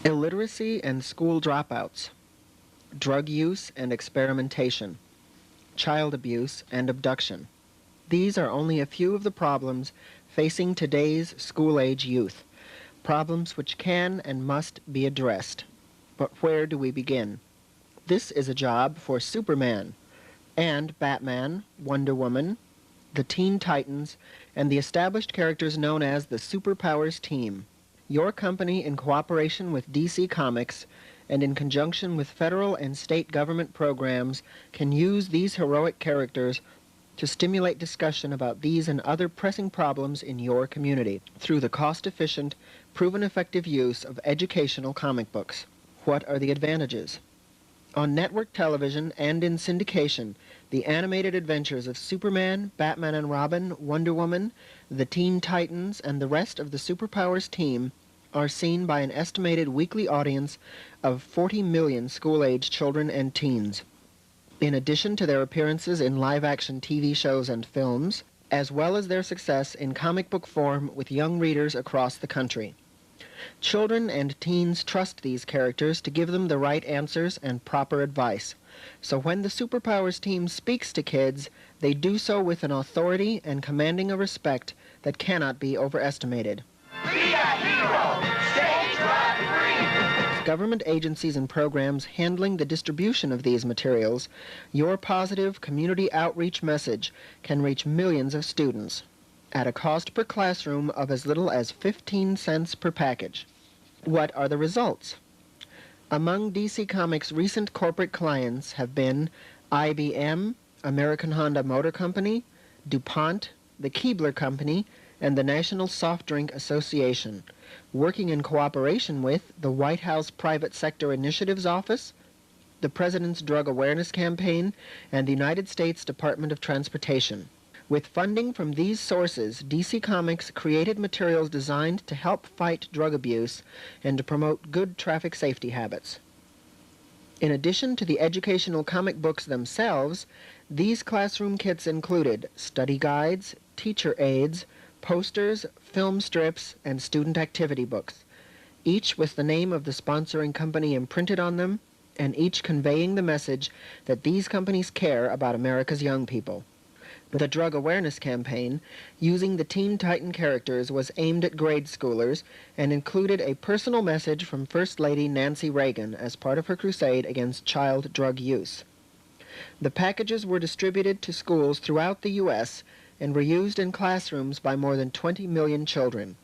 Illiteracy and school dropouts, drug use and experimentation, child abuse and abduction. These are only a few of the problems facing today's school-age youth, problems which can and must be addressed. But where do we begin? This is a job for Superman and Batman, Wonder Woman, the Teen Titans, and the established characters known as the Superpowers team. Your company, in cooperation with DC Comics and in conjunction with federal and state government programs, can use these heroic characters to stimulate discussion about these and other pressing problems in your community through the cost-efficient, proven effective use of educational comic books. What are the advantages? On network television and in syndication, the animated adventures of Superman, Batman and Robin, Wonder Woman, the Teen Titans, and the rest of the Superpowers team are seen by an estimated weekly audience of 40 million school-age children and teens. In addition to their appearances in live-action TV shows and films, as well as their success in comic book form with young readers across the country. Children and teens trust these characters to give them the right answers and proper advice. So when the Superpowers team speaks to kids, they do so with an authority and commanding a respect that cannot be overestimated. Be a hero! Stay drug-free! Government agencies and programs handling the distribution of these materials, your positive community outreach message can reach millions of students at a cost per classroom of as little as 15 cents per package. What are the results? Among DC Comics' recent corporate clients have been IBM, American Honda Motor Company, DuPont, the Keebler Company, and the National Soft Drink Association, working in cooperation with the White House Private Sector Initiatives Office, the President's Drug Awareness Campaign, and the United States Department of Transportation. With funding from these sources, DC Comics created materials designed to help fight drug abuse and to promote good traffic safety habits. In addition to the educational comic books themselves, these classroom kits included study guides, teacher aids, posters, film strips, and student activity books, each with the name of the sponsoring company imprinted on them, and each conveying the message that these companies care about America's young people. The Drug Awareness Campaign, using the Teen Titan characters, was aimed at grade schoolers and included a personal message from First Lady Nancy Reagan as part of her crusade against child drug use. The packages were distributed to schools throughout the U.S. and were used in classrooms by more than 20 million children.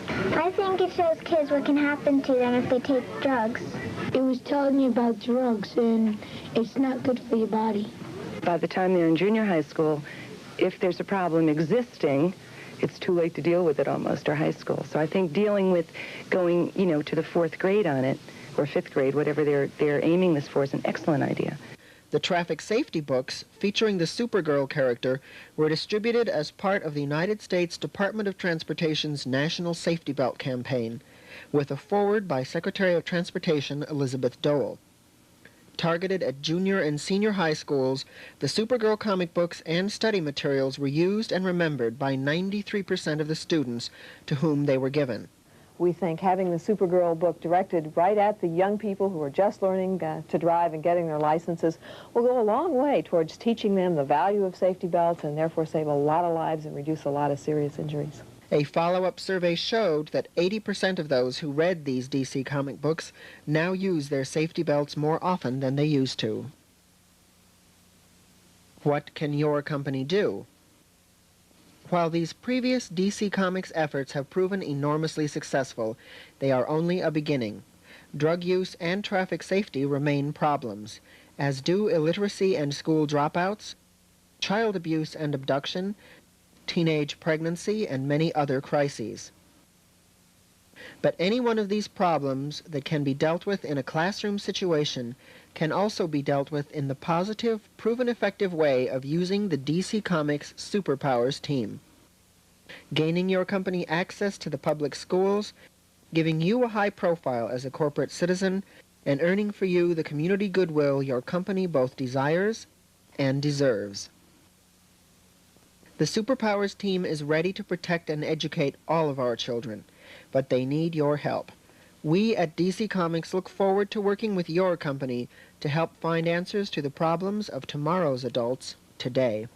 I think it shows kids what can happen to them if they take drugs. It was telling you about drugs, and it's not good for your body. By the time they're in junior high school, if there's a problem existing, it's too late to deal with it almost, or high school. So I think dealing with going, to the 4th grade on it, or 5th grade, whatever they're aiming this for, is an excellent idea. The traffic safety books, featuring the Supergirl character, were distributed as part of the United States Department of Transportation's National Safety Belt campaign, with a foreword by Secretary of Transportation Elizabeth Dole. Targeted at junior and senior high schools, the Supergirl comic books and study materials were used and remembered by 93% of the students to whom they were given. We think having the Supergirl book directed right at the young people who are just learning to drive and getting their licenses will go a long way towards teaching them the value of safety belts and therefore save a lot of lives and reduce a lot of serious injuries. A follow-up survey showed that 80% of those who read these DC comic books now use their safety belts more often than they used to. What can your company do? While these previous DC Comics efforts have proven enormously successful, they are only a beginning. Drug use and traffic safety remain problems, as do illiteracy and school dropouts, child abuse and abduction, teenage pregnancy, and many other crises. But any one of these problems that can be dealt with in a classroom situation can also be dealt with in the positive, proven effective way of using the DC Comics Superpowers team. Gaining your company access to the public schools, giving you a high profile as a corporate citizen, and earning for you the community goodwill your company both desires and deserves. The Superpowers team is ready to protect and educate all of our children, but they need your help. We at DC Comics look forward to working with your company to help find answers to the problems of tomorrow's adults today.